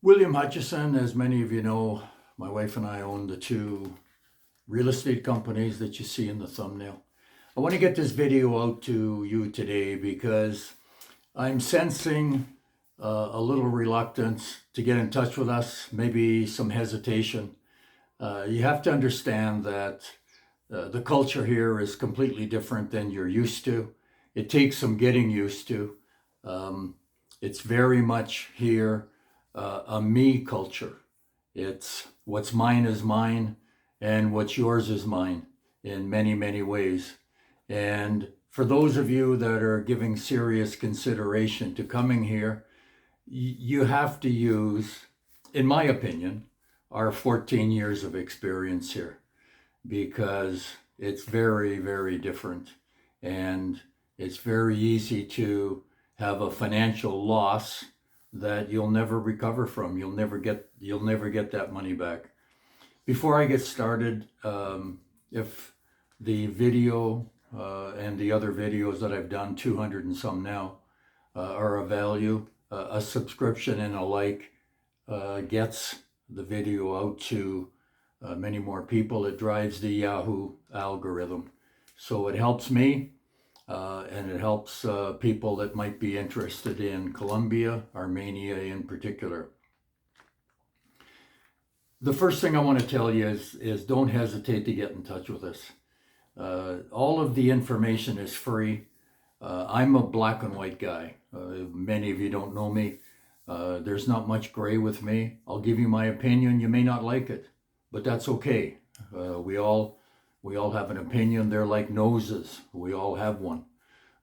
William Hutchison, as many of you know, my wife and I own the two real estate companies that you see in the thumbnail. I want to get this video out to you today because I'm sensing a little reluctance to get in touch with us, maybe some hesitation. You have to understand that the culture here is completely different than you're used to. It takes some getting used to. It's very much here a me culture. It's what's mine is mine and what's yours is mine in many, many ways. And for those of you that are giving serious consideration to coming here, you have to use, in my opinion, our 14 years of experience here, because it's very, very different. And it's very easy to have a financial loss that you'll never recover from. You'll never get that money back. Before I get started, if the video and the other videos that I've done, 200 and some now, are of value, a subscription and a like gets the video out to many more people. It drives the Yahoo algorithm. So it helps me. And it helps people that might be interested in Colombia, Armenia in particular. The first thing I want to tell you is don't hesitate to get in touch with us. All of the information is free. I'm a black and white guy. Many of you don't know me. There's not much gray with me. I'll give you my opinion. You may not like it, but that's okay. We all have an opinion. They're like noses. We all have one.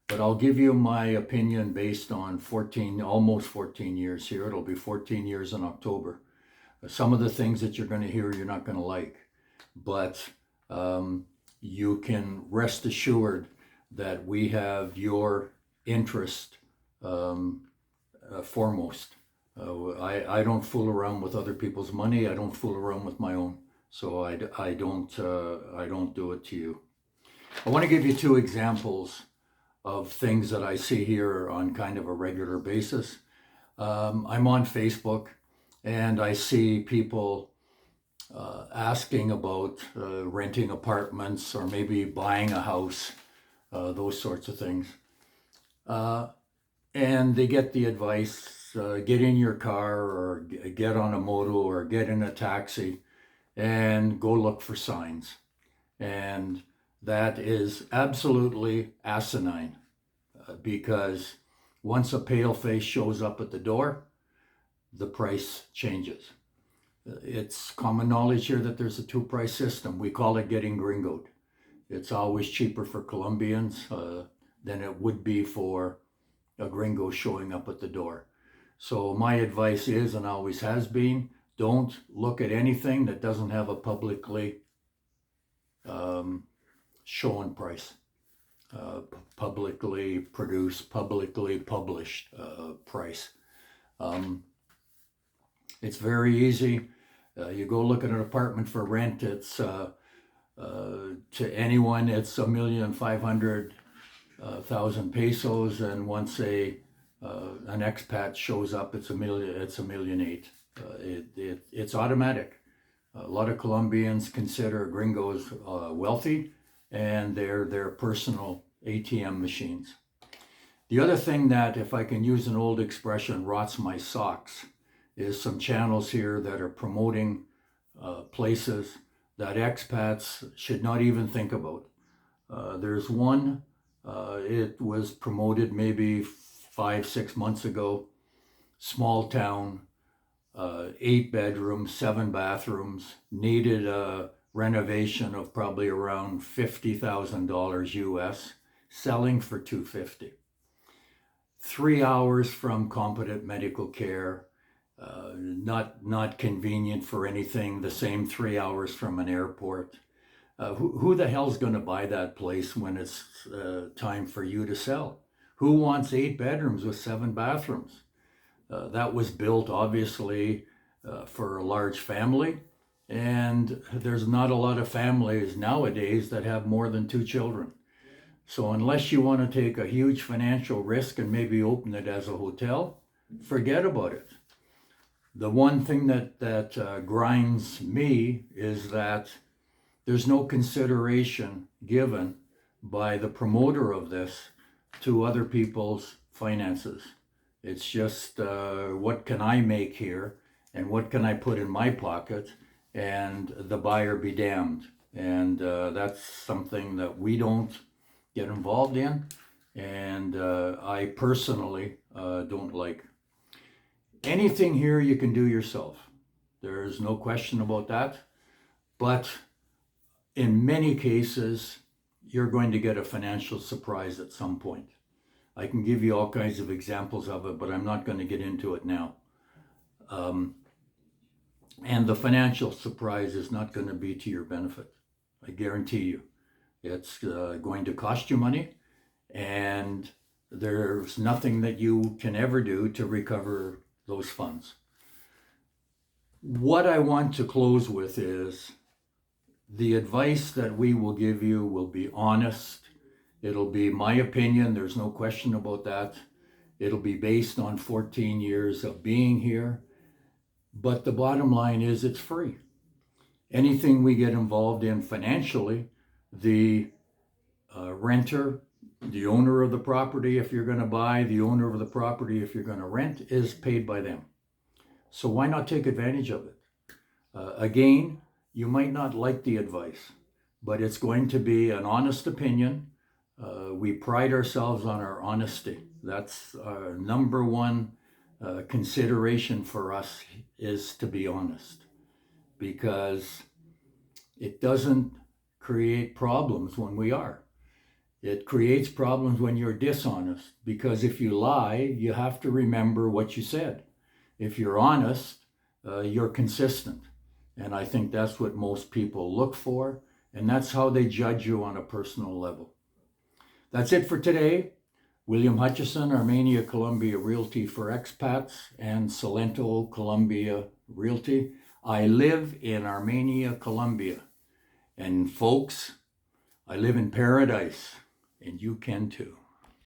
But I'll give you my opinion based on almost 14 years here. It'll be 14 years in October. Some of the things that you're going to hear, you're not going to like. But you can rest assured that we have your interest foremost. I don't fool around with other people's money. I don't fool around with my own. So I don't do it to you. I want to give you two examples of things that I see here on kind of a regular basis. I'm on Facebook and I see people asking about renting apartments or maybe buying a house, those sorts of things. And they get the advice, get in your car or get on a moto or get in a taxi and go look for signs. And that is absolutely asinine because once a pale face shows up at the door, the price changes. It's common knowledge here that there's a two-price system. We call it getting gringoed. It's always cheaper for Colombians than it would be for a gringo showing up at the door. So my advice is, and always has been, don't look at anything that doesn't have a publicly shown price, publicly produced, publicly published price. It's very easy. You go look at an apartment for rent. It's to anyone, it's 1,500,000 pesos, and once an expat shows up, it's $1.8 million. It's automatic. A lot of Colombians consider gringos wealthy, and they're their personal ATM machines. The other thing that, if I can use an old expression, rots my socks, is some channels here that are promoting places that expats should not even think about. There's one, it was promoted maybe 5-6 months ago, small town, 8 bedrooms, 7 bathrooms, needed a renovation of probably around $50,000 US, selling for $250. 3 hours from competent medical care, not convenient for anything, the same 3 hours from an airport. Who the hell's going to buy that place when it's time for you to sell? Who wants 8 bedrooms with 7 bathrooms? That was built obviously for a large family, and there's not a lot of families nowadays that have more than 2 children. So unless you want to take a huge financial risk and maybe open it as a hotel, forget about it. The one thing that grinds me is that there's no consideration given by the promoter of this to other people's finances. It's just what can I make here and what can I put in my pocket, and the buyer be damned. And that's something that we don't get involved in, and I personally don't like. Anything here you can do yourself. There's no question about that. But in many cases, you're going to get a financial surprise at some point. I can give you all kinds of examples of it, but I'm not going to get into it now. And the financial surprise is not going to be to your benefit. I guarantee you. It's going to cost you money, and there's nothing that you can ever do to recover those funds. What I want to close with is the advice that we will give you will be honest. It'll be my opinion. There's no question about that. It'll be based on 14 years of being here. But the bottom line is it's free. Anything we get involved in financially, the renter, the owner of the property, if you're going to buy, the owner of the property, if you're going to rent, is paid by them. So why not take advantage of it? Again, you might not like the advice, but it's going to be an honest opinion. We pride ourselves on our honesty. That's our number one consideration for us, is to be honest, because it doesn't create problems when we are. It creates problems when you're dishonest, because if you lie, you have to remember what you said. If you're honest, you're consistent. And I think that's what most people look for, and that's how they judge you on a personal level. That's it for today. William Hutchison, Armenia Columbia Realty for Expats, and Salento Columbia Realty. I live in Armenia, Columbia. And folks, I live in paradise, and you can too.